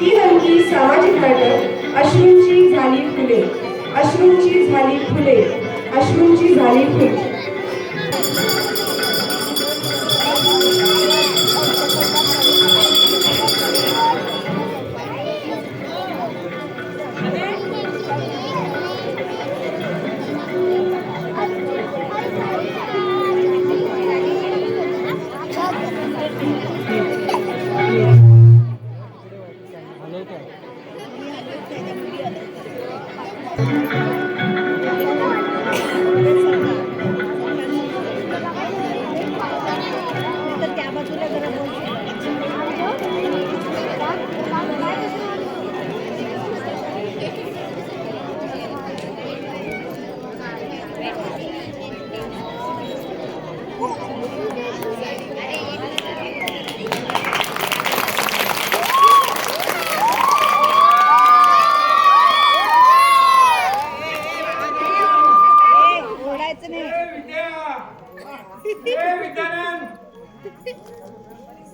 ती नमकी सामाजिक नाटक अश्रूंची झाली फुले, अश्रूंची झाली फुले, अश्रूंची झाली फुले.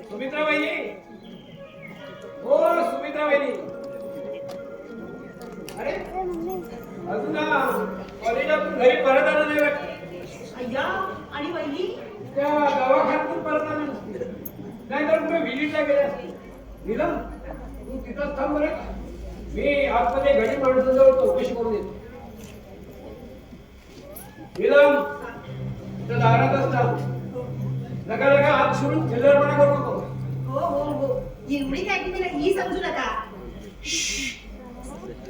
सुमित्रा वहिनी, हो सुमित्रा वहिनी. अरे अजून कॉलेजातून घरी परत आलं नाही वाटत. अय्या आणि वहिनी त्या दवाखान्यातून परत आलं नसते, नाहीतर तुम्ही व्हिजिटला गेले असते. नीलम तू तिथंच थांब बरं, मी आतमध्ये घडी माणसाजवळ चौकशी करून येतो. नीलम त्या दारातच थांब. नका नका हात सोडून चिल्लरपणा करू नको. हो हो हो एवढी काय की मला ही समजू नका.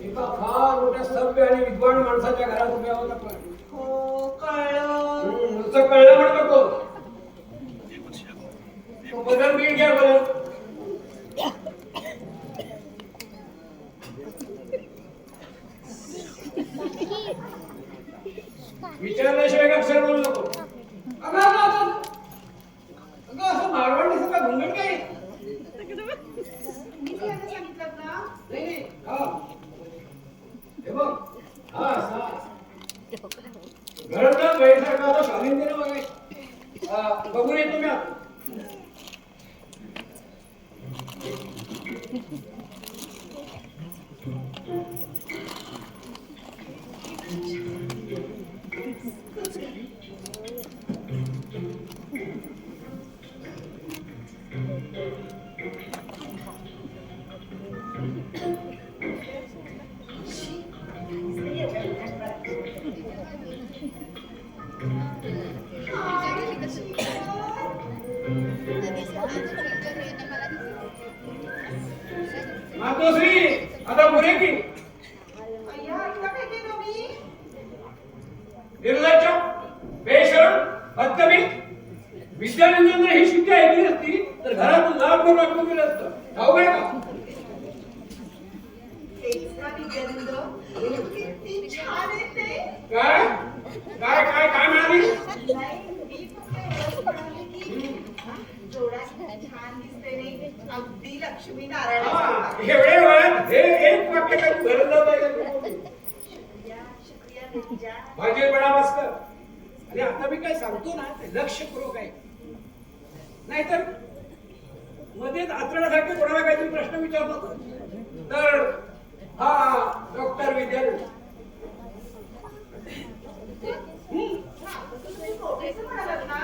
एका फार मोठ्या सभ्य आणि विद्वान माणसाच्या घरात उभे आहोत आपण. हो कळलं. नुसतं कळलं म्हणत नको. तो बदल बीड घ्या बदल. विचारल्याशिवाय अक्षर बोलू नको. अगं अगं अगं अगं असं मारवाडी सगळं घुंगण काय? मी त्यांना सांगितलं ना. नाही नाही हा हे बघ हा सा घरातला बैठक आता घालून दे ना बघाय. बघून येतो मी आता. मातोश्री आता पुरे की अय्या आता काय केलं मी? निर्लज्ज बेशरम बदतमीज. विद्यानंदन ही शिक्षा ऐकली असती तर घरातून लाभ करून टाकून दिलं असतं. ठाऊक आहे का? तेच ना विद्यानंद, किती छान आहे ते. काय काय काय काय म्हणाली? नाही, मी फक्त एवढंच म्हणाले की जोडा छान दिसते नाही, अगदी लक्ष्मी नारायण. एवढे वयात हे एक वाक्य काही गरज नाही. शुक्रिया रिंजा. भाजीपणा भास्कर. आणि आता मी काय सांगतो ना ते लक्षपूर्वक आहे, नाहीतर मध्येच आचरणासारखे कोणाला काहीतरी प्रश्न विचारतो तर हा डॉक्टर विद्यार्थी प्रोफेसर म्हणालात ना.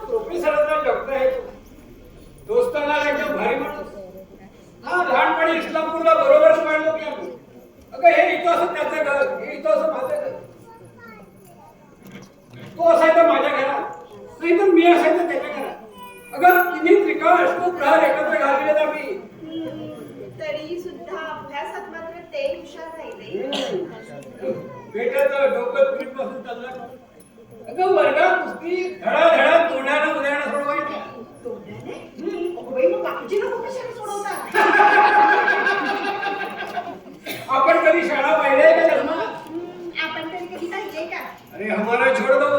प्रोफेसरांचा डॉक्टर आहे. दोस्ताना एकदम भारी माणूस. हा लहानपणी इस्लामपूरला बरोबर पाळलो की आम्ही. अगं हे इथं असं त्याचं घर, हे इथं असं माझं घर. तो असायचा माझ्या घरात, नाही तर मी असायचं त्याच्या घरात. अगं तिन्ही त्रिकाळ असतो प्रहार एकत्र घाललेत आम्ही. तरी सुद्धा अभ्यासात मात्र ते हुशार राहिले. बेटाचं डोकं पीठ पासून चाललं. अगं वर्गात नुसती धडा धडा तोंडानं उदाहरणं सोडवायच्या. बाई, मग बाकीचे लोक कशाला सोडवतात? आपण कधी शाळा पाहिली का जन्मात? आपण तरी कधी पाहिजे का? अरे हमारा छोड दो.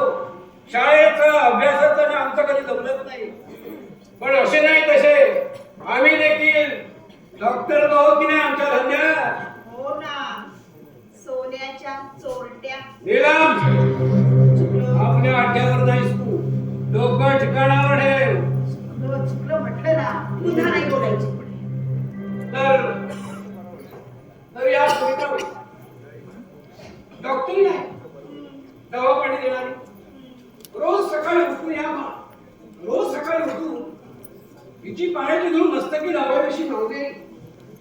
शाळेचं अभ्यासाचं आणि आमचं कधी जमलंच नाही. पण असे नाही तसे आम्ही देखील डॉक्टर आहोत की नाही आमच्या धंद्यात. हो ना, सोन्याच्या चोरट्या. नीलम आपल्या अड्ड्यावर नाहीस तू. डोकं ठिकाणावर ठेव. चुकलं म्हटलं ना, पुन्हा नाही बोलायची. तर सुनीता बाई डॉक्टरी नाही, दवा पाणी देणारी. रोज सकाळी उठून रोज सकाळी उठून हिची पाण्याची धूळ मस्तकी लावावीशी नव्हते.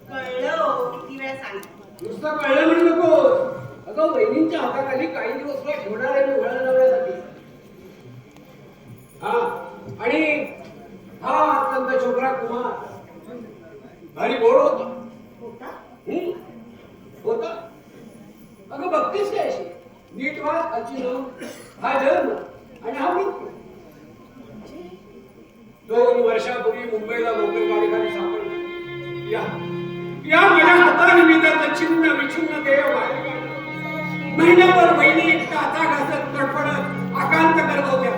कळलं हो, किती वेळा सांगितलं. नुसतं कळलं म्हणू नको. अगं बहिणींच्या हाताखाली काही दिवस तुला ठेवणार आहे मी वळण लावण्यासाठी. हा आणि हा अत्यंत छोकरा कुमार भारी गोड होता. होता? होता. अगं बघतेस काय अशी नीट वाद खालची नोंद, हा जन्म आणि हा मृत्यू. 2 वर्षापूर्वी मुंबईला मोकळी गाडीखाली सापडली. या माझ्या हातानिमित्त छिन्न विछिन्न देव बाहेर काढला. महिन्याभर बहिणी काचा घासत कडपडत आकांत करत होत्या.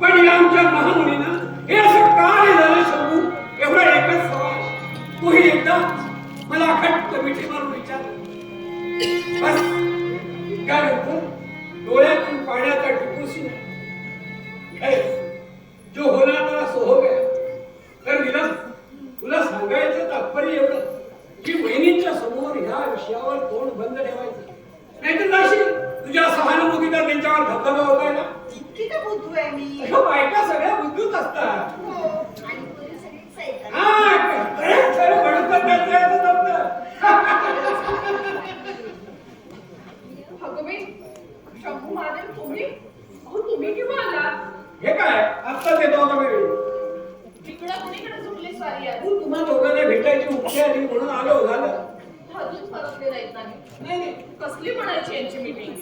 पण या आमच्या महामुनीनं हे असं काय झालं शंभू, एवढा एकच सवाल तूही एकदा मला खट्ट मिठी मारून विचार. बस काय होतं, डोळ्यातून पाण्याचा टिपूसी जो होना था सो हो गया. तर तुला सांगायचं तात्पर्य एवढं की बहिणींच्या समोर ह्या विषयावर तोंड बंद ठेवायचं, नाहीतर जाशील तुझ्या सहानुभूतीचा त्यांच्यावर धबधबा होतायला. इतकी का बुद्धू आहे मी? बायका सगळ्या बुद्धूच असतात. हो, आणि पोरी सगळीच आहेत. खरं म्हणून त्याचं जमतं. अगं बाई, शंभू महादेव तुम्ही? अहो तुम्ही केव्हा आलात? हे काय आत्ताच येतो होता मी. तिकडं कुणीकडे सुटली स्वारी आज? तुम्हा दोघांना भेटायची मुख्य आली म्हणून आलो. झालं अजून परतले नाहीत नाही. नाही कसली म्हणायची यांची मीटिंग?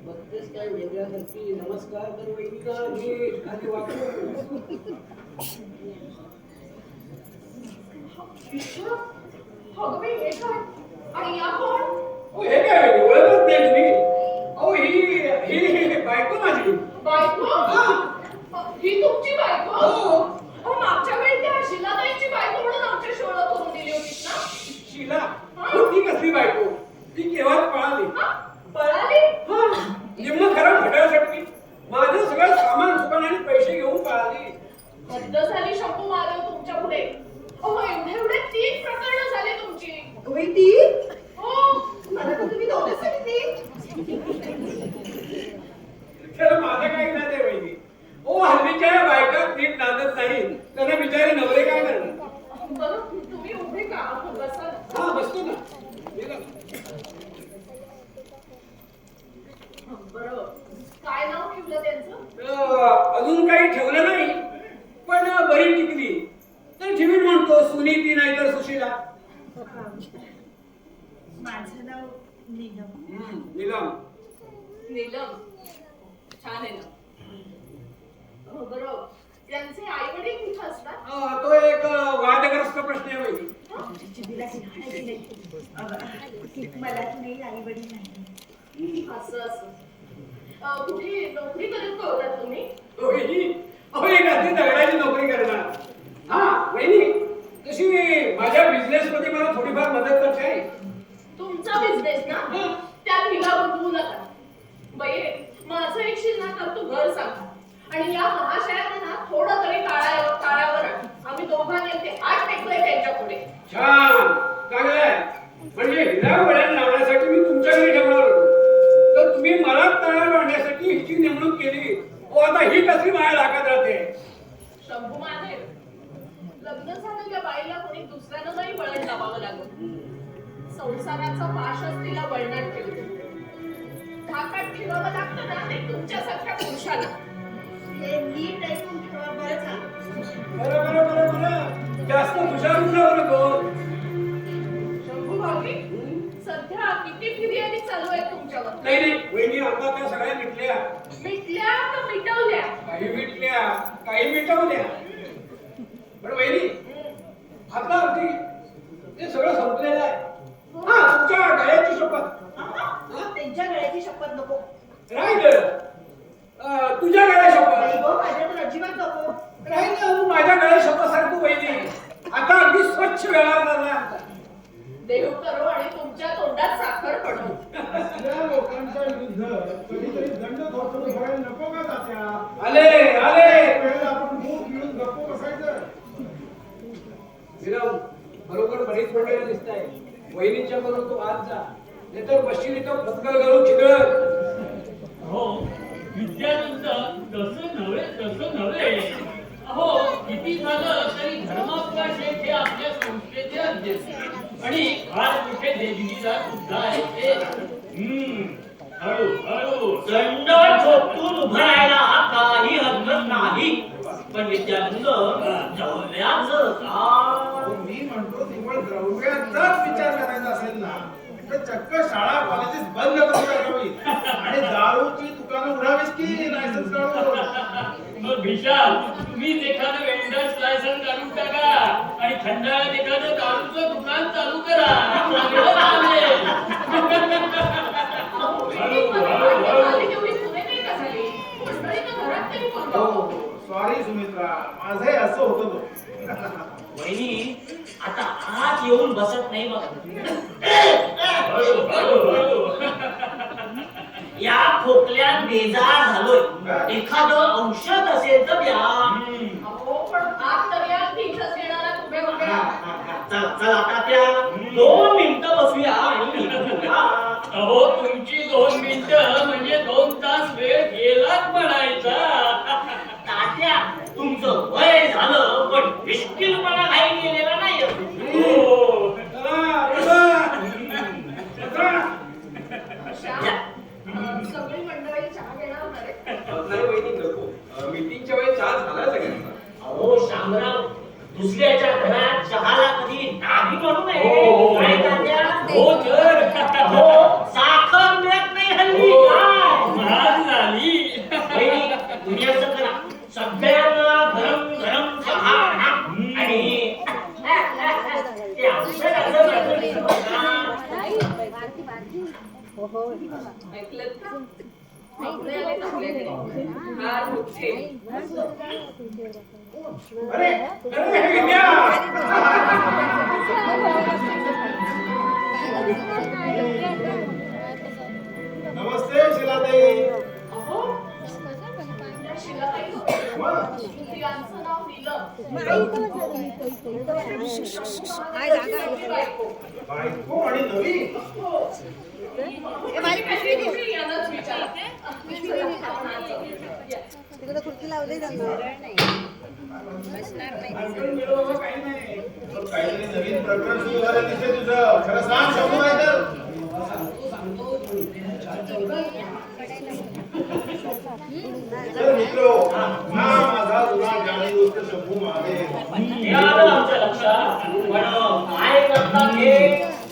बघतेस काय वेगळ्यासारखी. नमस्कार कर वैदिका, नीट खाली वाकू. अगं बाई, हे काय? आणि या कोण? हे काय ओळखत नाही तुम्ही? अहो ही बायको माझी. बायको? ही तुमची बायको? हो. अहो मागच्या वेळी त्या शिलाताईची बायको म्हणून आमच्याशी ओळख करून दिली होतीस ना? शिला ती कसली बायको? ती केव्हाच पळाली. पळाली? निम्म खरं भेटायसाठी माझं सगळं सामान सुकान आणि पैसे घेऊन पळाली. हद्द झाली शंभू महादेव तुमच्या पुढे. अहो एवढे 3 प्रकरणं झाली तुमची. अगं ती? हो. मला तर तुम्ही दोघंच सांगितली. त्याला माझं काय नाद आहे वहिनी. ओ हल्लीच्या बायका नीट नांदत नाही, त्यांना बिचारे नवरे काय करणार. बरं तुम्ही उभे का? बसा. हा बसतो ना. बरं काय नाव ठेवलं त्यांचं? अजून काही ठेवलं नाही, पण बरी टिकली तर ठेवीन म्हणतो. सुनीती नाही तर सुशीला. माझं नाव नीलम. नीलम. नीलम छान आहे ना. बरं त्यांचे आई वडील कुठे असतात? तो एक वादग्रस्त प्रश्न आहे वहिनी. मला नाही आई वडील नाही. असं कुठे नोकरी करत का होतात तुम्ही? अहो एक अगदी दगडाची नोकरी करणार. हा वहिनी तशी माझ्या बिझनेस मध्ये मला थोडीफार मदत करते आहे. तुमचा बिझनेस ना? त्यात हिला बघू नका. बाई माझं ऐकशील ना तर तू घर सांग. आणि या महाशयात ना थोडं तरी टाळ्यावर आण. आम्ही दोघांनी ते 8 टेकले त्यांच्या पुढे. छान चांगलंय. म्हणजे हिला वळण लावण्यासाठी मी तुमच्याकडे ठेवणार होतो, तर तुम्ही मला तळावर आणण्यासाठी हिची नेमणूक केली. आता ही कसली माया लागत राहते. शंभू महादेव, लग्न झालेल्या बाईला कोणी दुसऱ्यानं नाही वळण लावावं लागत. संसाराचा पाशच तिला वळणात ठेवतो. धाकात ठेवावं लागतं ना ते तुमच्यासारख्या पुरुषाला. हे नीट ऐकून ठेवा बरं का. बरं जास्त हुशार नको. शंभू भाभी सध्या किती फिर्यादी चालू आहेत तुमच्यावर? नाही वहिनी आता त्या सगळ्या मिटल्या. मिटल्या का मिटवल्या? काही मिटल्या काही मिटवल्या. पण वहिनी आता अगदी ते सगळं संपलेलं आहे. हा तुमच्या गळ्याची शपथ. त्यांच्या गळ्याची शपथ नको. राहिलं तुझ्या गळ्या नाही शपथ. गो, माझ्या तर अजिबात नको. राहिलं तू माझ्या गळ्या शपथ सारखं वहिनी. आता अगदी स्वच्छ व्यवहार झाला. देव करो आणि तुमच्या तोंडात साखर पडो. या लोकांच्या विरुद्ध कधीतरी दंड थोडं व्हायला नको का तात्या? आले वेळेला आपण मूग घेऊन गप्प बसायचं. विरम बरोबर बरीच मंडळी दिसत आहे. वहिनीच्या बरोबर तू आज जा, नाहीतर बसशील इथं फतकल घालून चिकळत. हो विद्यानंद तसं नव्हे अहो किती झालं तरी धर्माप्पा शेठ हे आपल्या संस्थेचे अध्यक्ष आणि फार मोठे देणगीदार सुद्धा आहेत ते. हळू हळू दंड ठोकून उभं राहायला काही हरकत नाही, पण विद्यानंद जवळचं का? मी म्हणतो निवळ द्रव्याचाच विचार करायचा असेल ना तर चक्क शाळा कॉलेजेस बंद करून टाकावीत आणि दारूची दुकानं उघडावीत की लायसन्स काढून. मग विशाल तुम्हीच एखादं वेंडर्स लायसन्स काढून टाका आणि खंडाळ्यात एखादं दारूचं दुकान चालू करा. चांगलं चालेल. तेवढी पुणे नाही का झाली? मंडळीनं घरात तरी कोण बघतो? सॉरी सुमित्रा, माझंही असं होतं तो. वहिनी आता आत येऊन बसत नाही बघ. हळू हळू हळू. या खोकल्यात बेजार झालोय, एखादं औषध असेल तर द्या. अहो पण आत तर या तीनच घेणारा उभे उभे चला आता त्या 2 मिनिटं बसूया आणि निघूया. अहो तुमची 2 मिनिटं म्हणजे 2 तास वेळ गेलाच म्हणायचा. तात्या तुमचं वय झालं पण निष्ठीलपणा काही गेलेला नाही. हो. चला, चला. चला. सगळी मंडळी चहा घेणार होणार आहे. नाही वहिनी नको, मीटिंगच्या वेळी चहा झाला सगळ्यांचा. अहो शामराव, दुसऱ्याच्या घरात चहाला कधी नाही म्हणू नये. हो. काय तात्या? हो तर. अहो, साखर मिळत नाही हल्ली हो. काय? महाग झाली. वहिनी, तुम्ही असं करा, सगळ्यांना गरम गरम चहा आणा आणि ते औषधाचं बदल बघा. ऐकलं का? आपले आले ना आपल्याकडे. फार मोठे. अरे अरे विद्या! नमस्ते शिलाताई. अहो, त्या शिलाताई मग? यांचं नाव दिलं. बायको आणि नवी. यांनाच विचारा. भानगड मिळवलं काही नाही. पण काहीतरी नवीन प्रकरण सुरू झालं दिसतंय तुझं. खरं सांग, शंभू नाही तर. तर मित्रो, हा माझा जुना जाणी दोस्त शंभू महादेव. हे आलं आमच्या लक्षात, पण काय करतात हे?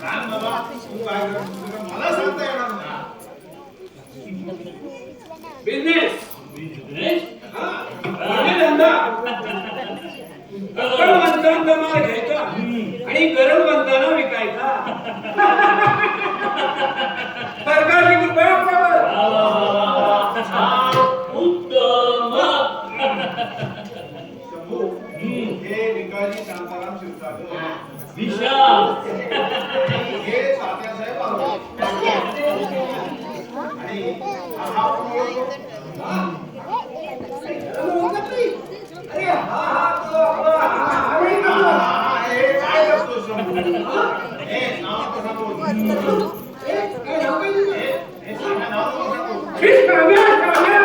सांग बाबा, तू काय करत होता? मला सांगता येणार नाही. बिझनेस. बिझनेस? धंदा. अक्कलवंतांचा माल घ्यायचा आणि गरजवंतांना विकायचा. सरकारची कृपा आपल्यावर. वा, वा, वा, वा, वा. उत्तम. शंभू, हे भिकाजी शांताराम शिवसागर. विशाल. हे तात्यासाहेब आंबे. आणि हा अरे हा हा तो आपला हरी का? हे काय करतो शंभू? हे नाव कसं बोल? काय नाव काय तुझं? हे सांगा नाव कसं बोल? खिस काव्या, काव्या.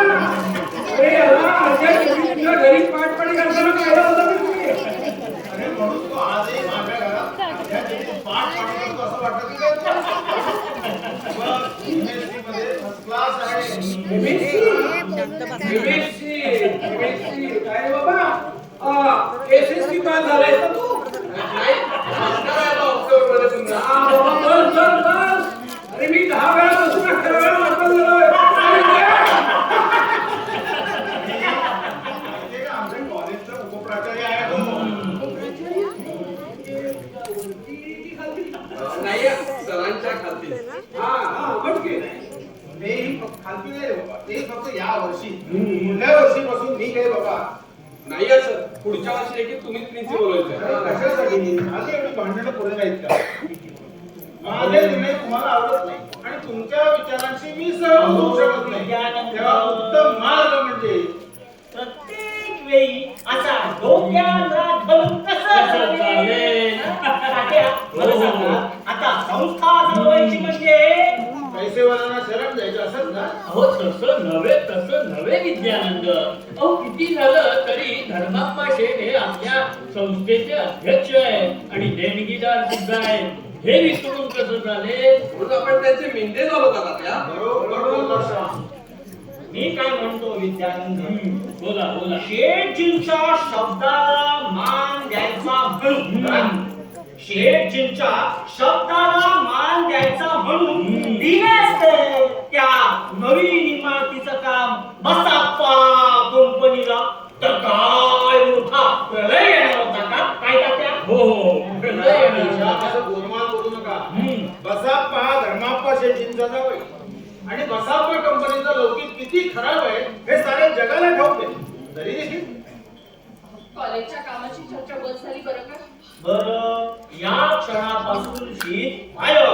अरे याला अशा कितीतल्या घरी पाठपाडी करताना पाहिलं होतं मी तुम्ही. अरे म्हणून तो आजही माझ्या घरात त्या दिवशी पाठ पाठी करतो असं वाटतं की काय? मग MSc मध्ये फर्स्ट क्लास आहे. MSc. काय रे बाबा? SSC पास झालाय का तू? नाही. मास्टर आहे बा ऑक्सफोर्डमध्ये तुमचा. बस, बस, बस. अरे मी 10 वेळा बसून 11 वेळा वापस झालोय. म्हणजे का आमच्या कॉलेजचा उपप्राचार्य आहे तो. नाही सरांच्या खाती. हा उघड की. तेही खालती नाही रे बाबा. ते फक्त या वर्षी. पुढल्या वर्षीपासून मी काय बाबा. नाही सर पुढच्या वर्षी देखील तुम्हीच प्रिन्सिपल अरे व्हायचं. कशासाठी? माझी एवढी भांडणं पुढे नाहीत का? माझे निर्णय तुम्हाला आवडत नाही आणि तुमच्या विचारांशी मी सहमत होऊ शकत नाही. तेव्हा उत्तम मार्ग म्हणजे प्रत्येक वेळी असा डोक्यात राग घालून कसं चालेल. चालेल? तात्या मला सांगा आता संस्था चालवायची म्हणजे पैसेवाल्यांना शरण द्यायचं असत ना. अहो तसं नव्हे विद्यानंद. अहो किती झालं तरी धर्माप्पा शेठ हे आपल्या संस्थेचे अध्यक्ष आहेत आणि देणगीदार सुद्धा आहेत. हे विसरून कसं चालेल? म्हणून आपण त्यांचे मेंढे झालो का तात्या? बरोबर बोलला श्याम. मी काय म्हणतो विद्यानंद, बोला शेठजींच्या शब्दाला मान द्यायचा म्हणून शेठजींच्या शब्दाला मान द्यायचा म्हणून दिले असते त्या नवीन इमारतीचं काम बसाप्पा कंपनीला तर काय मोठा प्रलय येणार होता का? काय तात्या? हो प्रलय येणार. श्याम, असं गोलमाल करू नका. बसाप्पा हा धर्माप्पा शेठजींचा जावई आणि बसाप्पा कंपनीचा लौकिक किती खराब आहे हे सारे जगाला ठाऊक आहे. तरी देखील कॉलेजच्या कामाची चर्चा बस झाली बरं का? बरं या क्षणापासून शीत फायर.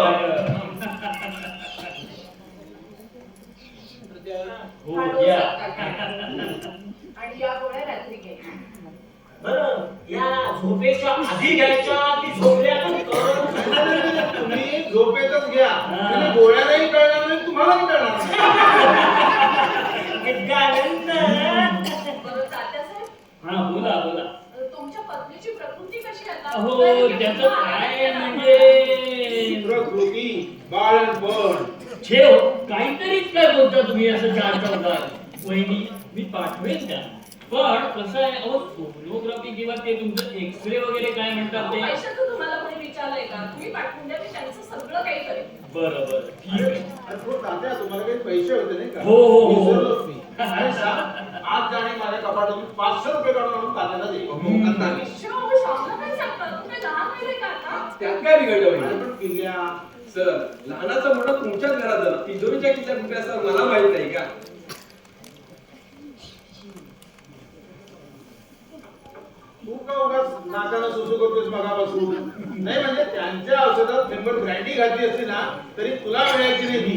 हो हा डोस या. काका. आणि या गोळ्या रात्री घ्यायच्या. बरं या झोपेच्या आधी घ्यायच्या की झोपल्यानंतर? तुम्ही झोपेतच घ्या. तुम्ही गोळ्यालाही कळणार नाही, तुम्हालाही कळणार नाही. विद्यानंद बरं तात्यासाहेब, हा बोला तुमच्या पत्नीची प्रकृती कशी आता? अहो त्याचं काय म्हणजे प्रकृती, बाळणपण. ठेव काहीतरीच काय बोलता तुम्ही असं चार चौकार. वहिनी मी पाठवेन त्या. पण कसं आहे अहो सोनोग्राफी किंवा ते तुमचं एक्सरे वगैरे काय म्हणतात ते. पैशाचं तुम्हाला कोणी विचारलंय का? तुम्ही पाठवून द्या, मी त्यांचं सगळं काही करेन. बरं ठीक आहे. अरे थोडं तात्या, तुम्हाला काही पैसे होते नाही का? हो. विसरलोच मी. आणि श्याम, आज जाणे माझ्या कपाटातून 500 रुपये काढून आणून तात्याला दे. शिव, शामला काय सांगता? तुम्ही लहान मुले का आता? त्यात काय बिघडलं अरे वहिनी? पण किल्ल्या, सर, लहानाचं मोठं तुमच्याच घरात झालं. तिजोरीच्या किल्ल्या कुठे असतात मला माहित नाही का? तू का उगाच नाकाला सुसू करतोस मगापासून? नाही म्हणजे त्यांच्या औषधात थेंबट ब्रँडी घातली असती ना तरी तुला मिळायची नाही ती.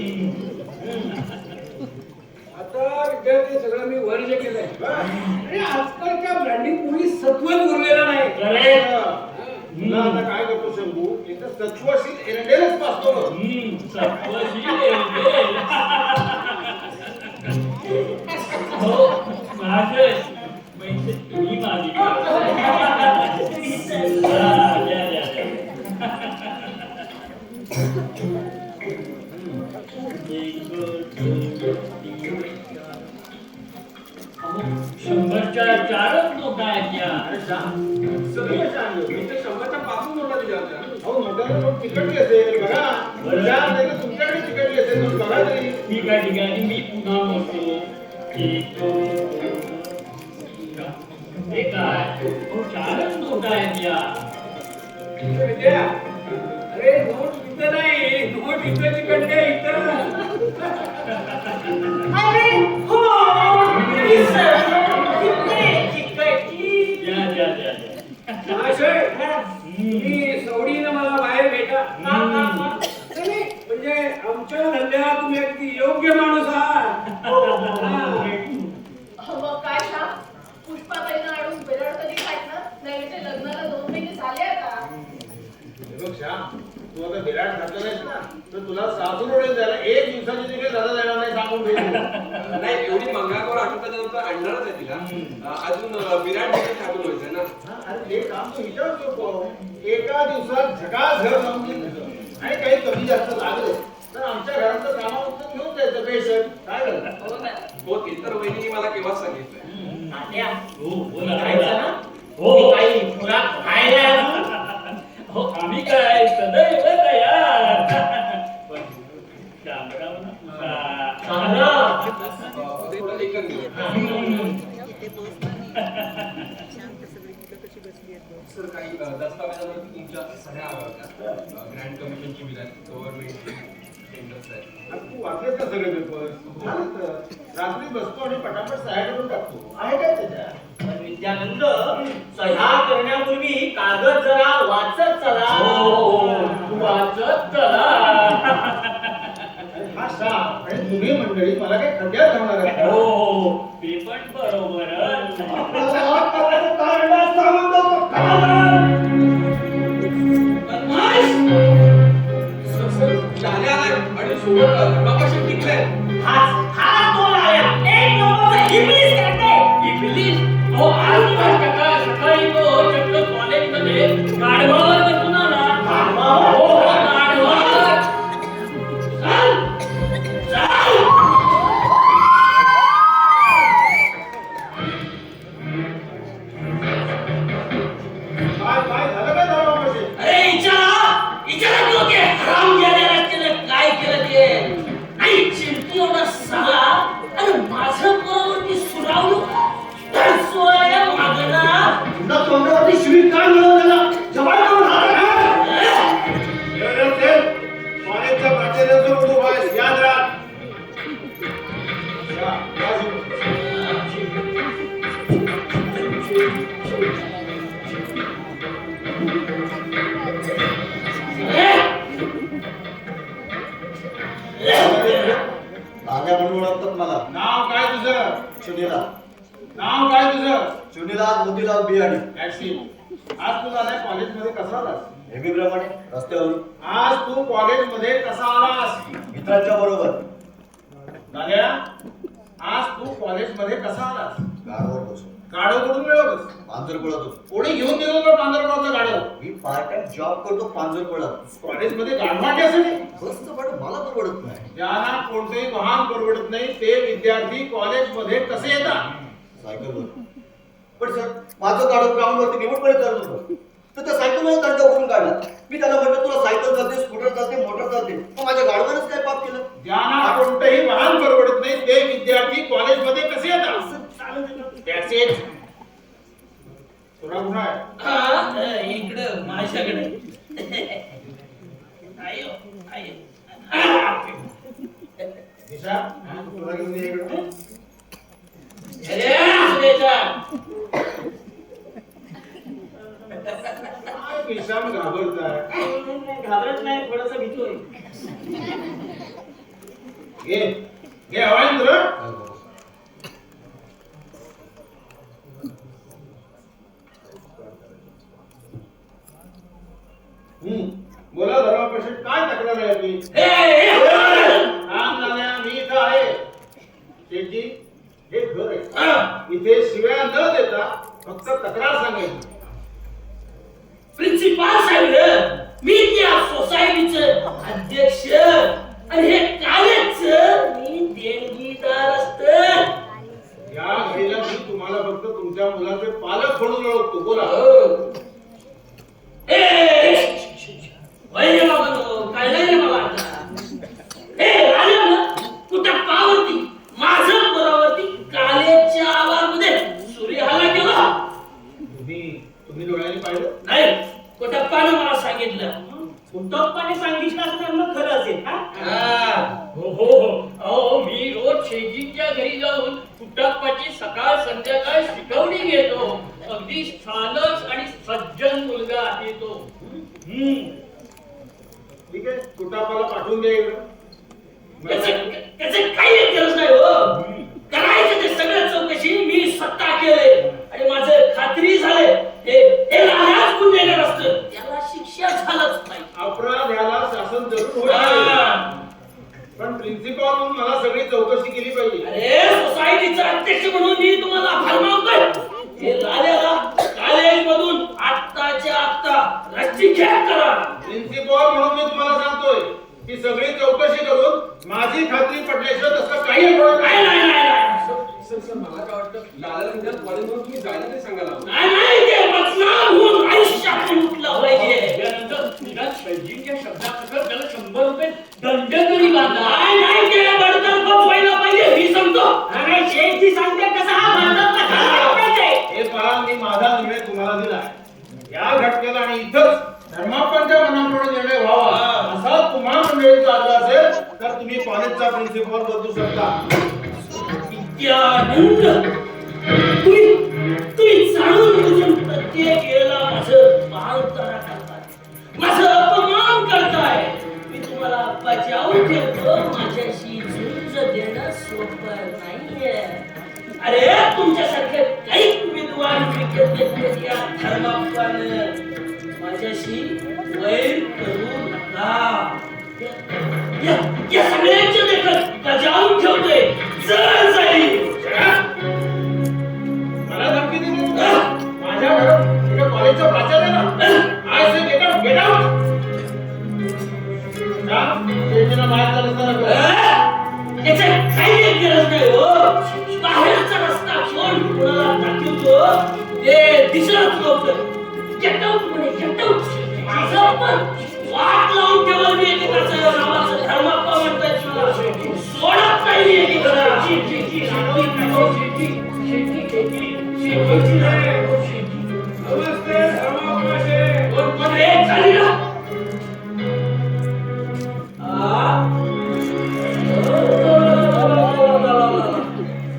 आता विद्यार्थी सगळं मी वर्ज केलंय. आणि आजकालच्या ब्रँडिंग मुली सत्वच उरलेलं नाही. तुला आता काय करतो शंभू, एकदा सत्वशील एरंडेलच पाचतो बघ. हो माझे पैसे तुम्ही मागितले. द्या. एक, दोन, तीन, चार. अहो, 100च्या 4च नोटा आहेत या. अरे श्याम, सगळं कशा आणलं? मी तर 100च्या पासून नोटा दिल्या होत्या. अहो नोटाला नोट तिकडली असेल बघा. श्याम, नाही तर तुमच्याकडे तिकडली असेल नोट बघा तरी. ठीक आहे आणि मी पुन्हा मोजतो. 1, 2, 3. हे काय अहो, 4च नोटा आहेत या. विद्या, अरे नोट इथं नाही, नोट इथं तिकडे इथं. अरे हो द्या. महाशय, तुम्ही सवडीनं मला बाहेर भेटा. नाही, म्हणजे आमच्या धंद्यात तुम्ही अगदी योग्य माणूस आहात. मग काय श्याम? पुष्पाताईनं आणून बिरड कधी खायचं? नाही म्हणजे लग्नाला 2 महिने झाले आता. हे बघ श्याम, तू आता विराट घातलं नाहीस ना तर तुला सासून ओढेल द्यायला 1 दिवसाची देखील दादा देणार नाही सांगून ठेवू. नाही, एवढी मंगळागौर आठवड्यानंतर आणणारच आहे तिला. अजून विराट देखील ठाकून व्हायचं ना. अरे हे काम तू विचार सोपं. एका दिवसात झकास घर लावून घेतलं आणि काही कमी जास्त लागलं तर आमच्या घराचं कामावर घेऊन जायचं पेशंट. काय झालं? हो ना? हो, ते तर वहिनी मला केव्हाच सांगितलंय. तात्या हो बोला करायचं ना? हो काही खुराक खायला हो आम्ही काय सदैव तयार. पण शामराव ना. थोडं लेखन घेऊ. सर, काही दस्तावेजावरती तुमच्या सह्या हव्या होत्या. ग्रँड कमिशनची बिलं, गव्हर्नमेंटची टेंडर्स आहेत. आता तू वाचलेस ना सगळे पेपर? झालं तर. रात्री बसतो आणि पटापट सहाय करून टाकतो. आहे काय त्याच्यात? पण विद्यानंद सह्या करण्यापूर्वी कागद जरा वाचत चला. हो वाचत चला. अरे हा श्याम आणि तुम्ही मंडळी मला काही खड्ड्यात घालणार आहे का? हो ते पण बरोबरच. आपल्याला हात करायचं कारण सांगून जातो. धर्मापासून टिकलंय. हाच तो लाल्या. एक नंबरचा इब्लीस करते. इब्लीस? अहो, आज सकाळी तो चक्क कॉलेजमध्ये गाढवावर बसून आला. गाढवावर? हो, गाढवावर. चल. चल. काय झालं काय धर्मापाशी? अरे विचारा तो ते हराम केलं काय केलं ते. नाही चिंती एवढा साला आणि माझं बरोबर सुरावलं तर सोया मागणार. तुझ्या तोंडावरती शिवी काय मिळवलेला जवळ करून कॉलेजच्या प्राचार्याचं उभा आहेस, याद राख. या शिकू. दादा म्हणून ओळखतात मला. नाव काय तुझं? चुनीला नाव काय तुझं? चुनीलाल मोतीलाल बियाणी. आज तू झालाय कॉलेजमध्ये कसा आलास? नेहमीप्रमाणे रस्त्यावरून आज तू कॉलेजमध्ये कसा आलास? मित्रांच्या बरोबर दाद्या, आज तू कॉलेजमध्ये कसा आलास? गाडवर बसून गाडव कुठून मिळवलंस? पांजरपळातून. कोणी घेऊन गेलो का पांढरपणाचं गाडव? मी पार्ट टाइम जॉब करतो पांजरपळात. कॉलेजमध्ये गाडवाट्यासाठी बसचं भाडं मला परवडत नाही. ज्यांना कोणतेही वाहन परवडत नाही ते विद्यार्थी कॉलेजमध्ये कसे येतात? सायकलवर. पण सर माझं गाडव ग्राउंडवरती निवडपणे चालत होतं, तर त्या सायकलवर दंड करून काढला. मी त्याला म्हटलं तुला सायकल चालते, स्कूटर चालते, मोटर चालते, मग माझ्या गाडवानच काय पाप केलं? ज्यांना कोणतेही वाहन परवडत नाही ते विद्यार्थी कॉलेजमध्ये कसे येतात? That's it. तुला कुठं आहे? इकडं माझ्याकडे. आयो दिशा, तुला घेऊन ये इकडं. काय पेशाम घाबरताय? घाबरत नाही, थोडस भीतोय. घे हवा तुला. बोला धर्मापाशी काय तक्रार आहे आपली? मी इथं आहे. शेठजी, हे घर आहे. इथे शिव्या न देता फक्त तक्रार सांगायची. प्रिन्सिपाल साहेब, मी त्या सोसायटीचं अध्यक्ष आणि हे कॉलेजचं मी देणगीदार असतं. या घडीला मी तुम्हाला फक्त तुमच्या मुलाचे पालक म्हणून ओळखतो. बोला. काय नाही रे मला कुठं पावरती माझं बरोबरती कॉलेजच्या आवारमध्ये सूर्यहाला केला. तुम्ही डोळ्याने पाहिलं? नाही, कुटप्पाने मला सांगितलं. कुटप्पाने सांगितलं असणार मग खरं असेल. हो, मी रोज शेजीच्या घरी जाऊन कुटप्पाची सकाळ संध्याकाळ शिकवणी घेतो. अगदी छानच आणि सज्जन मुलगा आहे तो. ठीक आहे, कुटापाला पाठवून द्या इकडं. त्याचे काही गरज नाही हो. करायचं ते सगळं चौकशी मी स्वतः केले आणि माझं खात्री झाले हे लाल्याच गुन्हेगार असतं, त्याला शिक्षा झालंच पाहिजे. अपराध ह्याला शासन जरूर होईल, पण प्रिन्सिपॉल म्हणून मला सगळी चौकशी केली पाहिजे. अरे सोसायटीचा अध्यक्ष म्हणून मी तुम्हाला फरमावतोय, हे लाल्याला कॉलेजमधून आत्ताच्या आत्ता रस्टिकेट करा. प्रिन्सिपॉल म्हणून मी तुम्हाला सांगतोय की सगळी चौकशी करून माझी खात्री पटल्याशिवाय तसं काही होणार नाही नाही नाही नाही मला काय वाटतं लाला उद्या कॉलेजवर तुम्ही जायला नाही सांगायला. नाही ते बदनाम होऊन आयुष्यात उठलं पाहिजे. त्यानंतर निदान शेजीच्या शब्दाप्रकार त्याला 100 रुपये दंड तरी बांधा. नाही ते बडतर्फ व्हायला पाहिजे मी सांगतो. अरे शेठजी सांगते कसं हा बडतर्फ झाला पाहिजे. हे पहा, मी माझा निर्णय तुम्हाला दिला. या घटनेला आणि इथंच धर्माप्पांच्या मनाप्रमाणे निर्णय व्हावा असा तुम्हा मंडळीचा आग्रह असेल तर तुम्ही कॉलेजचा प्रिन्सिपॉल बदलू शकता. नित्यानंद, तुम्ही जाणून बुजून प्रत्येक वेळेला माझं पाणतारा करताय, माझं अपमान करताय. मी तुम्हाला बचावून ठेवतो, माझ्याशी झुंज देणं सोपं नाहीये. अरे तुमच्यासारखे काही विद्वान विकत घेतले या धर्माप्पानं माझ्याशी वैर करू नका. या सगळ्यांच्या देखत बजावून ठेवतोय. जर जाईल मला धमकी दिली तू? माझ्या घरात एका कॉलेजचा प्राचार्य ना आय से गेट आउट. शेतीला बाहेर चालत नसताना याच्या काही एक गरज नाही हो. बाहेरचा रस्ता कोण कोणाला दाखवतो ते दिसत नव्हतं. गेट आउट म्हणे गेट आउट. माझं पण वाट लावून ठेवलं मी एकेकाचं नावाचं धर्माप्पा म्हणतायत मला. सोडत नाही एकेकाला. नमस्ते धर्माप्रकाशे. कोण एक झाली ना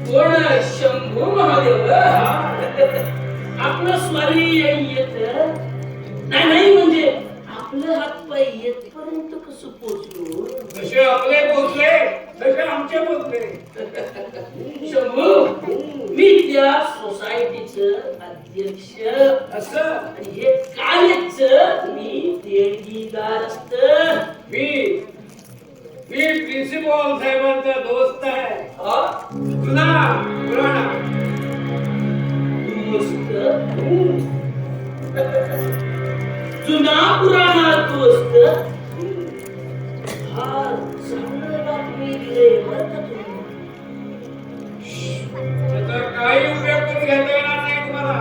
कोण शंभू महादेव आपलं स्वारी येत नाही म्हणजे आपलं हातपाय येतपर्यंत कसं पोचलो. जसे आपले पोचले तसे आमचे पोचले. शंभू मी त्या सोसायटीचं अध्यक्ष असं आणि हे कॉलेजचं मी देणगीदार असतं. मी प्रिन्सिपल साहेबांचा दोस्त आहे. जुना पुराणा. मस्त जुना पुराणा दोस्त. हा चांगलं बातमी दिले बरं का तुम्ही. त्याचा काही उपयोग करून घेता येणार नाही तुम्हाला.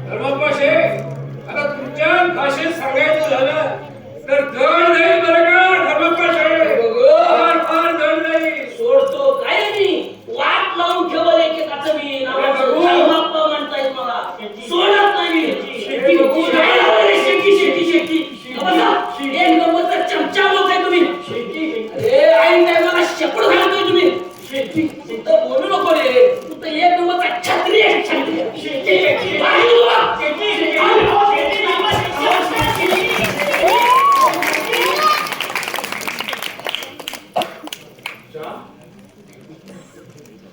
धर्मपाशे आता तुमच्या भाषेत सांगायचं झालं तर जड नाही बरं का धर्मपाशे. फार जड नाही. सोडतो काय मी वाट लावून ठेवलं एकेकाचं मी नावाचं धर्माप्पा म्हणतायत मला. सोडत नाही मी. काय लावलं रे शेती शेती शेती. एक नंबरचा चमचा लोक आहे तुम्ही. अरे आई काय मला शेपूट घालतोय तुम्ही. तू तर बोलू नको रे. तू तर एक नंबरचा छत्री आहे छत्री.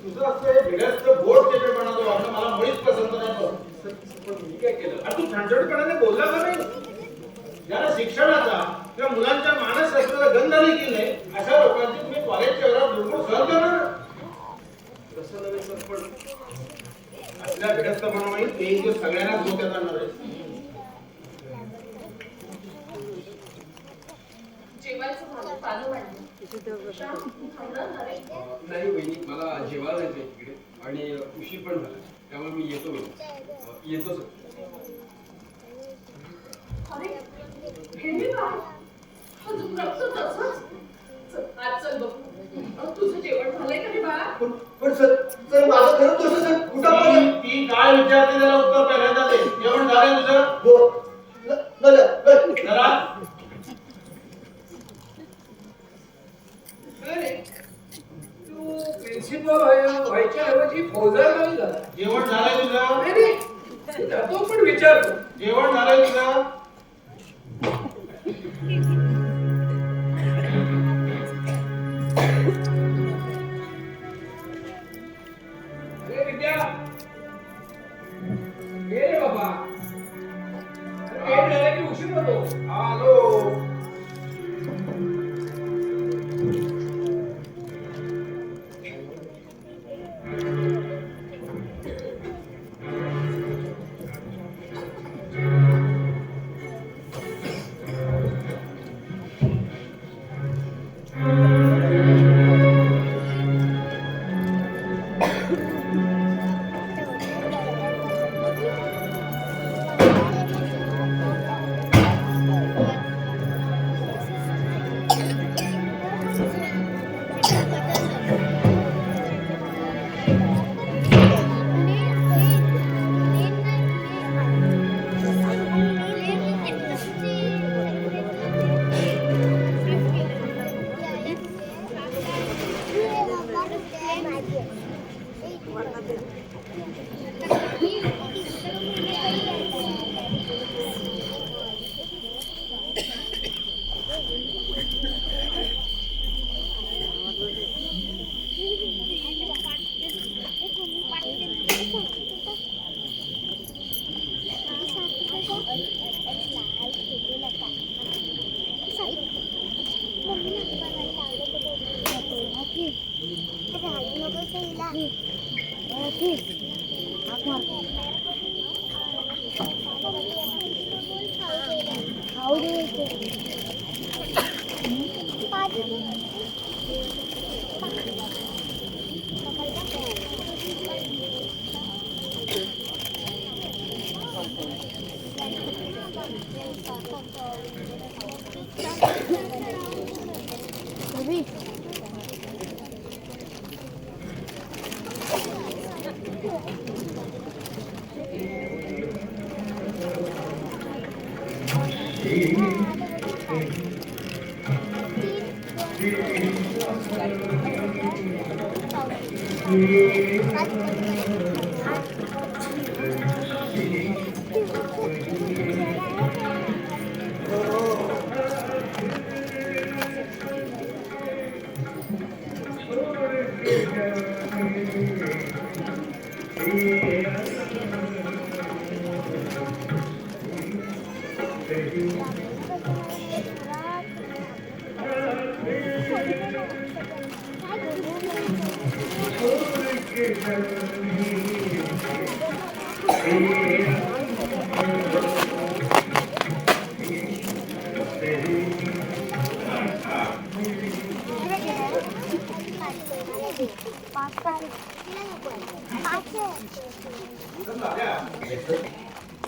तुझं असं हे भिडस्त बोट चेपेपणाचं वागणं मला मुळीच पसंत नाही बघ. मी काय केलं? आणि तू ठणठणपणाने बोलला का नाही? ज्याला शिक्षणाचा किंवा मुलांच्या मानसशास्त्राचा गंध देखील नाही अशा लोकांची तुम्ही कॉलेजच्या घरात बिलकुल सहन करणार. तसं नव्हे सर, पण असल्या भिडस्तपणामुळे ते एक दिवस सगळ्यांनाच धोक्यात आणणार आहे. जेवायचं झालं पानं वाढली. श्याम, तू खाणार ना रे? नाही वहिनी, मला जेवायला जायचं आहे तिकडे आणि उशीर पण झाला, त्यामुळे मी येतो वहिनी. येतो सर. अरे हे मी काय अजून रक्त तसंच. चल, आज चल बघू. तुझं जेवण झालंय का रे बाळा? पण सर माझं खरं दोष सर. कुठं पण ती काय विचारते त्याला उत्तर पहिल्यांदा दे. जेवण झालंय तुझं? हो. जरा अरे तू प्रिन्सिपल व्हायच्या ऐवजी फौजदार नाही झाला. जेवण झालंय तुझं? नाही, नाही. तो पण विचारतो. जेवण झालंय तुझं?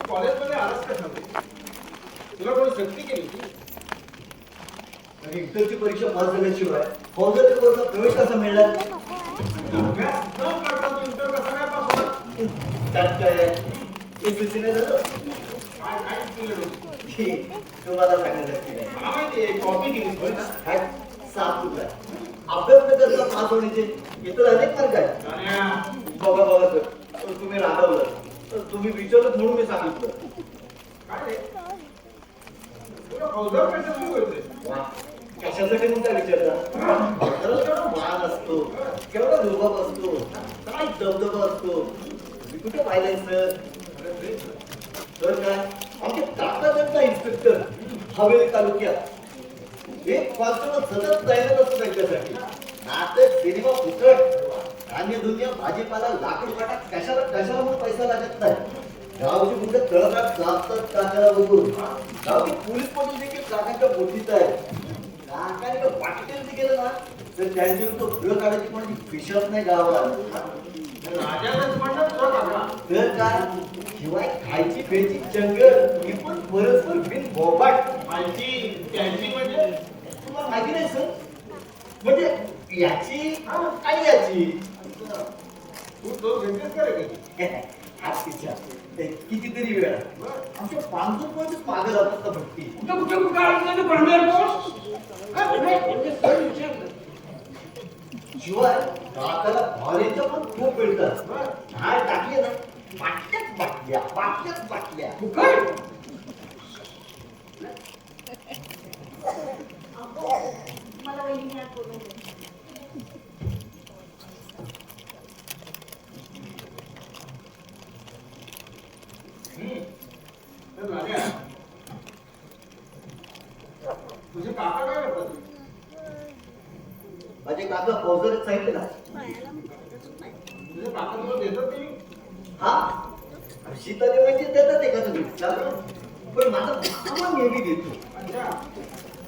कॉलेजमध्ये आलास का सांगते तुला कोणी सक्ती केली होती? आणि इंटरची परीक्षा पास झाल्याशिवाय फौजच्या कोर्सला प्रवेश कसा मिळाला? अभ्यास न करता तू इंटर कसा काय पास होणार? त्यात काय एसएससी नाही झालं काय काय केलं होतं? तुम्हाला सांगायचं की नाही मला माहिती आहे कॉपी केली होय ना? काय साफ सुद्धा अभ्यास न करता पास होण्याचे इतर अनेक मार्ग आहेत. आणि बघा बघा सर तुम्ही रागावलं तुम्ही विचारलं म्हणून मी सांगितलं. काय रे? तुला फौजदार कशाला होते? वा, कशासाठी म्हणता विचारता? खरंच केवढा मान असतो केवढा रुबाब असतो काय दबदबा असतो मी कुठे पाहिलंय सर? तर काय आमचे काकाच ना इन्स्पेक्टर हवेली तालुक्यात एक कॉन्स्टेबल सतत तैनात असतो त्यांच्यासाठी. नाटक सिनेमा फुकट धान्य दुनिया भाजीपाला लाकूड काटा कशाला कशाला म्हणून पैसा लागत नाही. गावची मुलं तळकाट जातात काकाला बघून. गावची पोलीस पडून देखील काकांच्या बोटीत आहे. काकाने का वाटेल गेलं ना तर त्यांची तो फुलं काढायची कोणाची फिशच नाही गावात. राजालाच म्हणतात तुला काका. तर काय शिवाय खायची प्यायची चंगळ ही पण परस्पर बिन बोबाट. माहिती त्यांची म्हणजे तुम्हाला माहिती नाही सर म्हणजे याची आणि याची तू तो घेतेस का रे? आज तिच्या कितीतरी वेळा आमच्या बांधून पण मागे जातात का भट्टी. कुठं कुठं कुठं अडकलं ते भांडण बोस? म्हणजे सर विचारलं. शिवाय काकाला भारीच्या पण खूप मिळतात. झाड टाकले ना बाटल्याच बाटल्या फुकट? मला वहिनी याद बोलवलं. तर राजा, तुझे काका काय करतात? माझे काका फौजदारीत सांगितले ना. तुझे काका तुला देतात की? हा शीताने म्हणजे देतात एखादं विचार पण माझा मामा नेहमी देतो. अच्छा,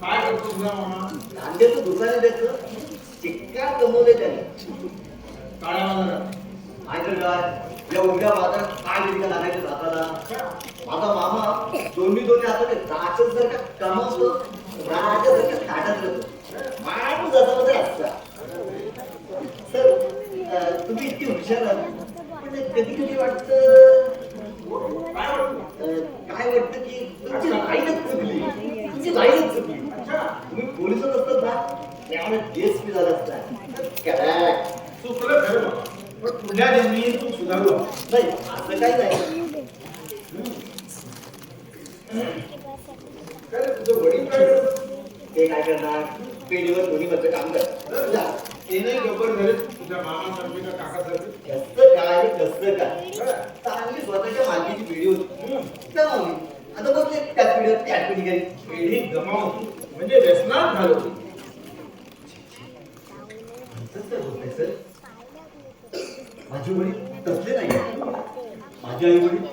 काय करतो तुझा मामा? कांद्याचं दुकाने देतं चिक्कार कमवले त्याने. काळ्या बाजारात. नाहीतर काय या उद्या बाजारात काय विका लागायचं जाताना. माझा मामा दोन्ही हाताने राक्षस जर का कमवतो राजा जर का काढत जातो माणूस जाता असता. सर तुम्ही इतकी हुशार आहात पण कधी कधी वाटतं काय वाटतं की तुमची लाईनच चुकली. तुमची लाईनच चुकली. तुम्ही पोलिसात असतात ना त्यामुळे केस बी झाला असता. चुकलं खरं बाबा. पण पुढल्या जन्मी तू सुधारू. नाही असं काही नाही. काय रे, तुझं वडील काय करतात? ते काय करणार पेढीवर दोन्ही बद्दल काम करतात. ते नाही गब्बर झाले तुझ्या मामासारखे का काकासारखे? कसं काय कसं काय चांगली स्वतःच्या मालकीची पिढी होती गमावली. आता बघले त्याच पिढीवर त्याच पिढी गेली. पिढी गमावली म्हणजे व्यसनात घालवली. असंच तर होतंय सर. माझे वडील तसले नाही. माझे आई वडील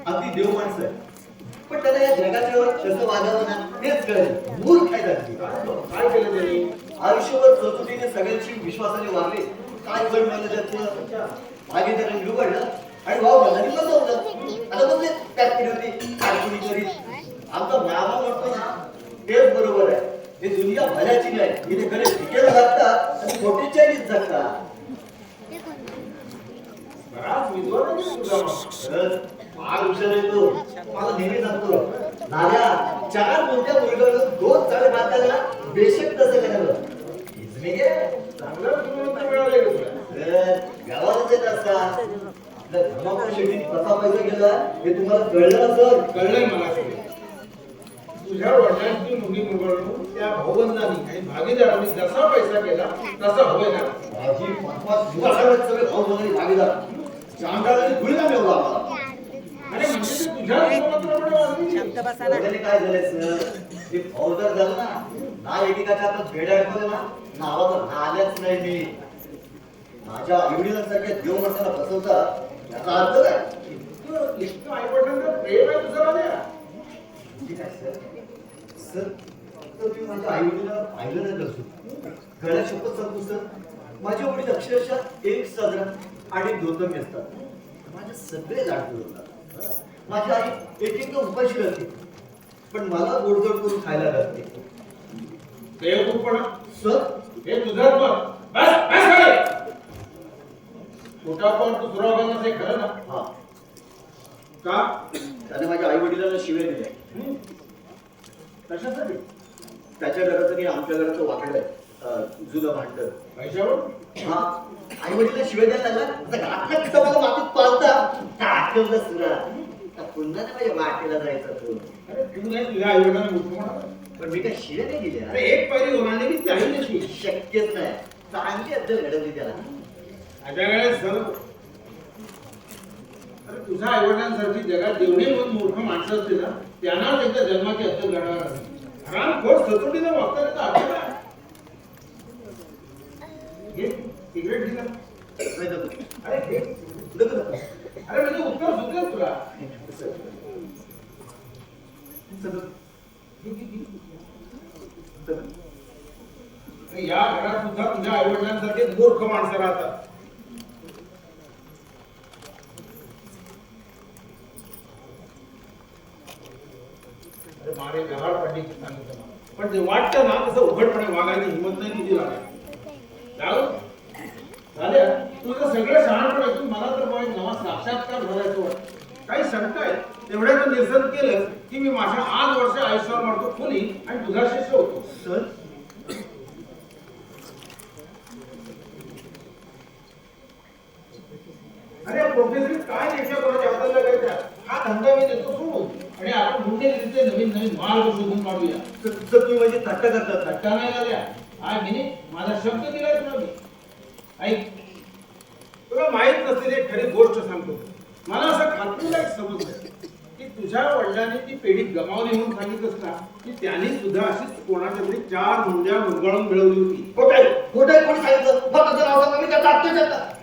अगदी देव माणसं आहे. पण त्याला या जगाचं कसं वागावं ना तेच कळेल. मूर्ख आहे त्याची. काय केलं त्यांनी? आयुष्यभर चतुर्थीने सगळ्यांशी विश्वासाने वागले. काय फळ मिळालं त्याचं? मागे त्याला निवडलं आणि भाऊ घालाने बसवलं. आता बघले त्यात केली होती कारकुनी करीत. आमचा मामा म्हणतो ना तेच बरोबर आहे. हे दुनिया भल्याची नाही. इथे खरे टिकेला जगतात आणि खोटी चाळीस जगतात. बराच विद्वान आहे तुझा मामा. फार हुशार आहे तो. मला नेहमी सांगतो नाल्या चार कोणत्या मुलगाला दोन चाळे बांधायला बेशक तसं करावं. इजने घे. चांगलं गुणवंत मिळालंय का तुला? गावालाच येत असतात. आपल्या धर्माच्या शेतीत कसा पैसा गेला हे तुम्हाला कळलं असेल. कळलंय मला सगळं. तुझ्या वडिलांची मुलगी मुलगी त्या भाऊबंधांनी आणि भागीदारांनी जसा पैसा केला तसा हवंय ना. माझी 5-5 दिवसांवर सगळे भाऊ बंधांनी भागीदार चांगला गुळीला मिळवला आम्हाला. अरे म्हणजे ते तुझ्या कुटुंबाप्रमाणे वागली. वडिलांनी काय झालंय सर ते फौजदार झालं ना ना एकेकाच्या हातात भेड्या ठेवलं ना नावाचं नाल्याच नाही मी. माझ्या आईवडिलांसारख्या देव माणसाला बसवतात याचा अर्थ काय? इतकं आईवडिलांचं प्रेम आहे तुझं राजा. ठीक आहे सर. सर तर मी माझ्या आईवडिलांना पाहिलं नाही कसू गळ्या शपथ सांगतो सर. माझे वडील अक्षरशः एक साजरा आणि दोन असतात. माझे सगळे लाडके होतात. माझी आई एक उपाशी राहते पण मला गोडधोड करून खायला लागते. बेवकूफपणा. सर हे तुझंच बघ. बस बस झाले. छोटा पण तू सुराबांना हे खरं ना. हा का? त्याने माझ्या आई वडिलांना शिव्या दिल्या. कशासाठी? त्याच्या घराचं आणि आमच्या घराचं वाकडं आहे. जुनं भांडण. पैशावर? हा आई वडिलांना शिव्या द्यायला लागला. घातला कसं मला मातीत पालता टाकलं सुरा. पुन्हा माझ्या वाटेला जायचं तू. अरे तू नाही तुझ्या आईवडिलांना मोठं म्हणा. पण मी काय शिव्या नाही दिल्या. अरे एक पायरी होणार नाही की त्याही नशी. शक्यच नाही. चांगली अद्दल घडवली त्याला. अशा वेळेस सर्व अरे तुझ्या आईवडिलांसारखी जगात जेवढे दोन मूर्ख माणसं असतील ना त्यांना त्यांच्या जन्माची अद्दल घडवणार नाही. हरामखोर सचोटीने वागता येतं आपल्याला. घे सिगरेट दिला. नाही तर अरे घे. अरे म्हणजे उत्तर सुचेल तुला. या घरात सुद्धा तुझ्या आईवडिलांसारखे मूर्ख माणसं राहतात. मारे व्यवहार पडली सांगितलं मला. पण ते वाटतं ना तसं उघडपणे वागायची हिंमत नाही तुझी लागेल. झाल्या तुझं सगळं शहाणपण ऐकून मला तर नवा साक्षात्कार झाल्याचं वाटतं. काही शंका आहे तेवढ्याचं निरसन केलं की मी माझ्या 8 वर्ष आयुष्यावर मारतो खोली आणि तुझा शिष्य होतो. सर अरे प्रोफेसर काय देशा कोणाच्या हाताला लागायचा. हा धंदा मी देतो सोडून आणि आपण मुंडेगिरीचे नवीन नवीन मार्ग शोधून काढूया. सर तुम्ही म्हणजे थट्टा करतात. थट्टा नाही झाल्या. हा मी माझा शब्द दिलाय तुला मी. ऐक तुला माहित नसलेली एक खरी गोष्ट सांगतो. मला असं खात्रीला एक समजलं की तुझ्या वडिलांनी ती पेढी गमावली म्हणून सांगितलंस ना की त्यांनी सुद्धा अशीच कोणाच्या तरी 4 मुंड्या मुरगाळून मिळवली होती. खोटं कोणी सांगितलं फक्त जर नाव सांगा मी त्याचा अर्थ देतात.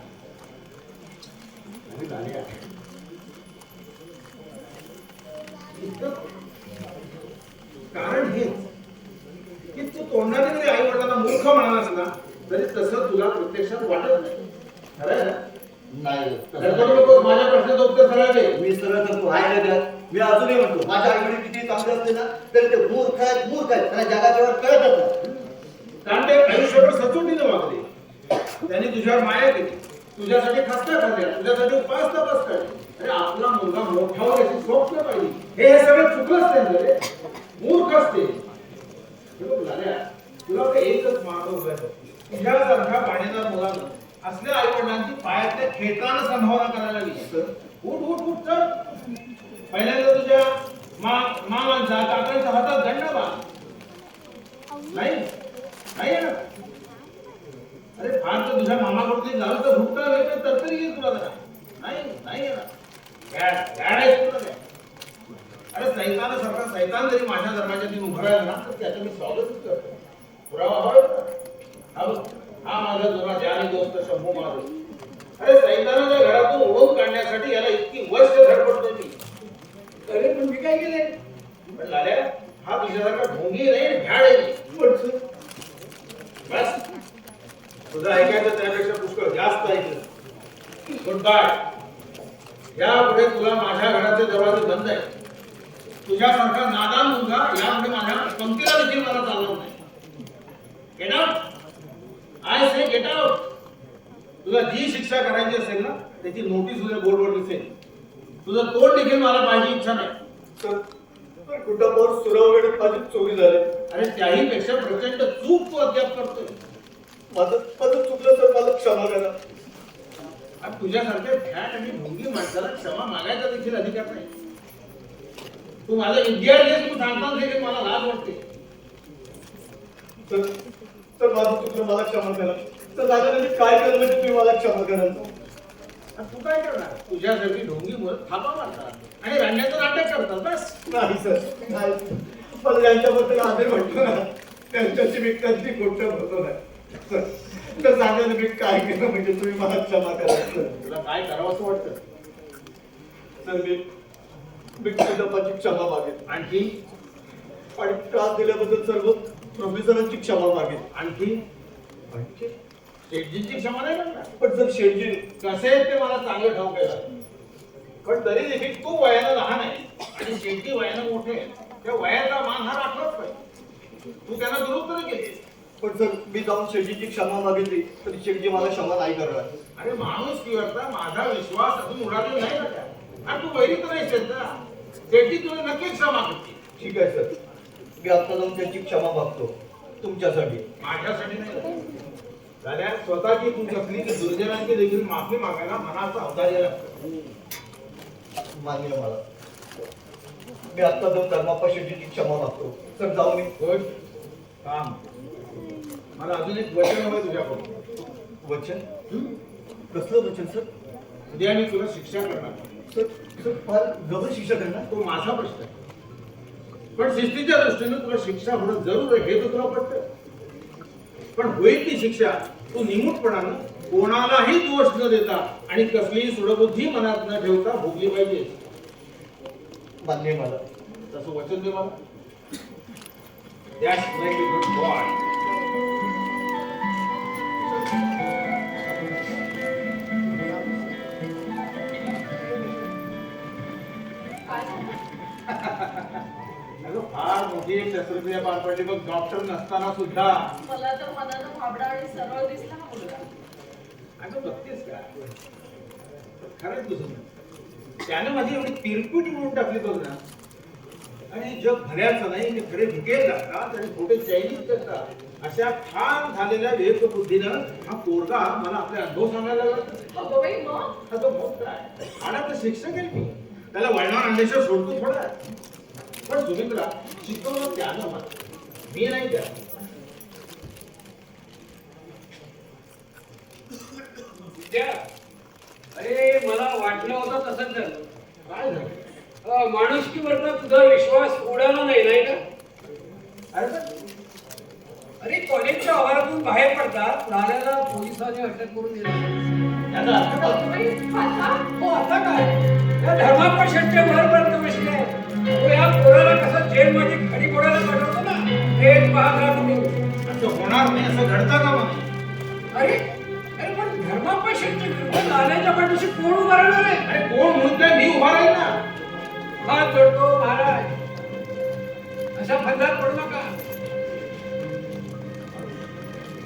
कारण हेच की तू तोंडाने जरी आई वडिलांना मूर्ख म्हणालास ना तरी तसं तुला प्रत्यक्षात वाटत नाही. खरं आहे ना? नाही माझ्या प्रश्नाचं उत्तर सरळ दे. मी सरळ करतो आहे ना. मी अजूनही म्हणतो माझ्या आई वडील किती चांगले असते ना तरी ते मूर्ख आहेत मूर्ख आहेत. त्यांना जगाच्या वर कळतच नाही. कारण ते आयुष्यभर सचोटीने वागले. त्यांनी तुझ्यावर माया केली. तुझ्यासाठी खस्ता खाल्ल्या. तुझ्यासाठी उपास तपास काढले. अरे आपला मुलगा मोठा होईल याची स्वप्न पाहिली. हे सगळं चुकलंच त्यांचं रे. मूर्ख असते. तुला एकच मार्ग उभा आहे. तुझ्यासारख्या पाणीदार मुलानं असल्या आई वडिलांची पायातल्या खेळताना संभावना करायला लागली. उठ उठ उठ चल. पहिल्यांदा तुझ्या मामांचा काकांच्या हातात दंड बांध. नाही नाही ना. अरे फार तर तुझ्या मामाकडून झालं तर भुकटा वेगळं तर तरी येईल तुला जरा. नाही नाही येणार. अरे सैतानासारखा सैतान जरी माझ्या धर्माच्या दिन उभं राहिला ना तर त्याचं मी स्वागतच करतो. पुरावा हवा हा माझा जुना जानी दोस्त शंभू महाराज. अरे सैतानाच्या घरातून ओढून काढण्यासाठी याला इतकी वर्ष धडपडतोय मी. अरे पण मी काय केले? पण लाल्या, हा तुझ्यासारखा ढोंगी नाही, भ्याड आहे. बस तुझं ऐकायचं त्यापेक्षा पुष्कळ जास्त ऐकलं. Good bye. यापुढे तुला माझ्या घराचे दरवाजे बंद आहे. तुझ्यासारखा नादान मुलगा यापुढे माझ्या पंक्तीला देखील मला चालवत नाही. Get out. I say get out. तुला जी शिक्षा करायची असेल ना त्याची नोटीस उद्या बोर्डवर दिसेल. तुझं तोंड देखील मला पाहिजे इच्छा नाही. तर कुटुंबावर सुराव वेळेत माझी चोरी झाली. अरे त्याही पेक्षा प्रचंड चूक तू अद्याप करतोय. माझं चुकलं तर मला क्षमा करा. आणि तुझ्यासारख्या फॅट आणि ढोंगी माणसाला क्षमा मागायचा देखील अधिकार नाही. तू माझा विद्यार्थी आहेस, तू सांगताना देखील मला लाज वाटते. तर माझं चुकलं, मला क्षमा करा. तर दादा मी काय केलं म्हणजे तुम्ही मला क्षमा कराल? आणि तू काय करणार? तुझ्यासारखी ढोंगी मुलं थापा मारतात आणि रंड्याचं नाटक करतात. बस नाही सर, नाही. मला ज्यांच्याबद्दल आदर वाटतो ना त्यांच्याशी मी कधी गोष्ट बोलतो नाही. तर सांगा मी काय केलं म्हणजे तुम्ही मला क्षमा करा. तुला काय करावं असं वाटतं? सर मी कुटुंबाची क्षमा मागेन. आणखी आणि त्रास दिल्याबद्दल सर्व प्रोफेसरांची क्षमा मागेन. आणखी शेठजींची क्षमा नाही करणार. पण जर शेठजी कसे आहेत ते मला चांगलं ठाऊक आहे. पण तरी देखील तू वयानं लहान आहे आणि शेठजी वयानं मोठे आहे. त्या वयाचा मान हा राखलाच पाहिजे. तू त्यांना दुरुस्त नाही केली. पण सर मी जाऊन शेठजीची क्षमा मागितली तरी शेठजी मला क्षमा नाही करणार. अरे माणूस किंवा माझा विश्वास अजून उडालेला नाही ना. आणि तू वैरी तर नाही शेठचा. शेठजी तुला नक्कीच क्षमा करते. ठीक आहे सर, मी आता जाऊन त्यांची क्षमा मागतो तुमच्यासाठी. माझ्यासाठी नाही झाल्या. स्वतःची तू चकली की दुर्जनांची देखील माफी मागायला मनाचं अवधार्य लागतं. मान्य मला. मी आता जाऊन धर्माप्पा शेठजीची क्षमा मागतो. सर जाऊ मी. गुड काम. मला अजून एक वचन हवं तुझ्याकडून. वचन? कसलं वचन सर? उद्या मी तुला शिक्षा करणार. सर फार गंभीर शिक्षा करणार? तो माझा प्रश्न आहे. पण शिस्तीच्या दृष्टीने तुला शिक्षा होणं जरूर आहे हे तर तुला पडतं. पण होईल ती शिक्षा तू निमूटपणानं कोणालाही दोष न देता आणि कसलीही सुडबुद्धी मनात न ठेवता भोगली पाहिजे. मान्य मला. तसं वचन दे मला. That's very good boy. अगं फार मोठी एक शस्त्रक्रिया पार पडली बघ. डॉक्टर नसताना सुद्धा. मला तर मनानं भाबडा आणि सरळ दिसला हा मुलगा. अगं बघतेस का खरंच तुझं त्यानं माझी एवढी तिरकुट म्हणून टाकली बघ ना. आणि जग भऱ्याचं नाही ते खरे भिकेल लागतात आणि खोटे चैनीच करतात. अशा ठाम झालेल्या विवेक बुद्धीनं हा पोरगा मला आपले अनुभव सांगायला लागला. अगं बाई मग आता मग काय आणि आता शिक्षक आहे मी. त्याला वळणार आणल्याशिवाय सोडतो थोडा. पण सुमित्रा शिकवलं त्यानं मला, मी नाही त्या. विद्या, अरे मला वाटलं होतं तसंच झालं. काय झालं? माणुसकीवरचा तुझा विश्वास उडाला नाही नाही का? अरे कॉलेजच्या आवारातून बाहेर पडतात लाल्याला पोलिसांनी अटक करून दिली. त्याचा अर्थ काय? अगं बाई, आता हो आता काय या धर्माप्पा शेटच्या वरपर्यंत बसले. तो या पोराला कसं जेलमध्ये खडी पोडायला पाठवतो ना तेच पाहता तुम्ही. असं होणार नाही, असं घडतं का मग? अरे अरे पण धर्माप्पा शेटच्या विरुद्ध लाल्याच्या पाठीशी कोण उभा राहणार आहे? अरे कोण म्हणून काय मी उभा राहील ना. हात जोडतो महाराज, अशा फंदात पडू नका.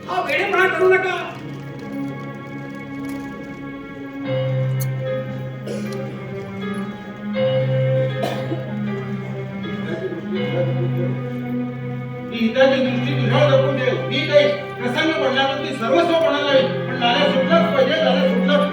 हा वेळेपणा करू नका. हिताची दृष्टी तुझ्यावर जपून ठेव. मी काही प्रसंग पडला तर ती सर्वस्व पणाला येईल. पण लाल्या सुटलाच पाहिजे, लाल्या सुटलाच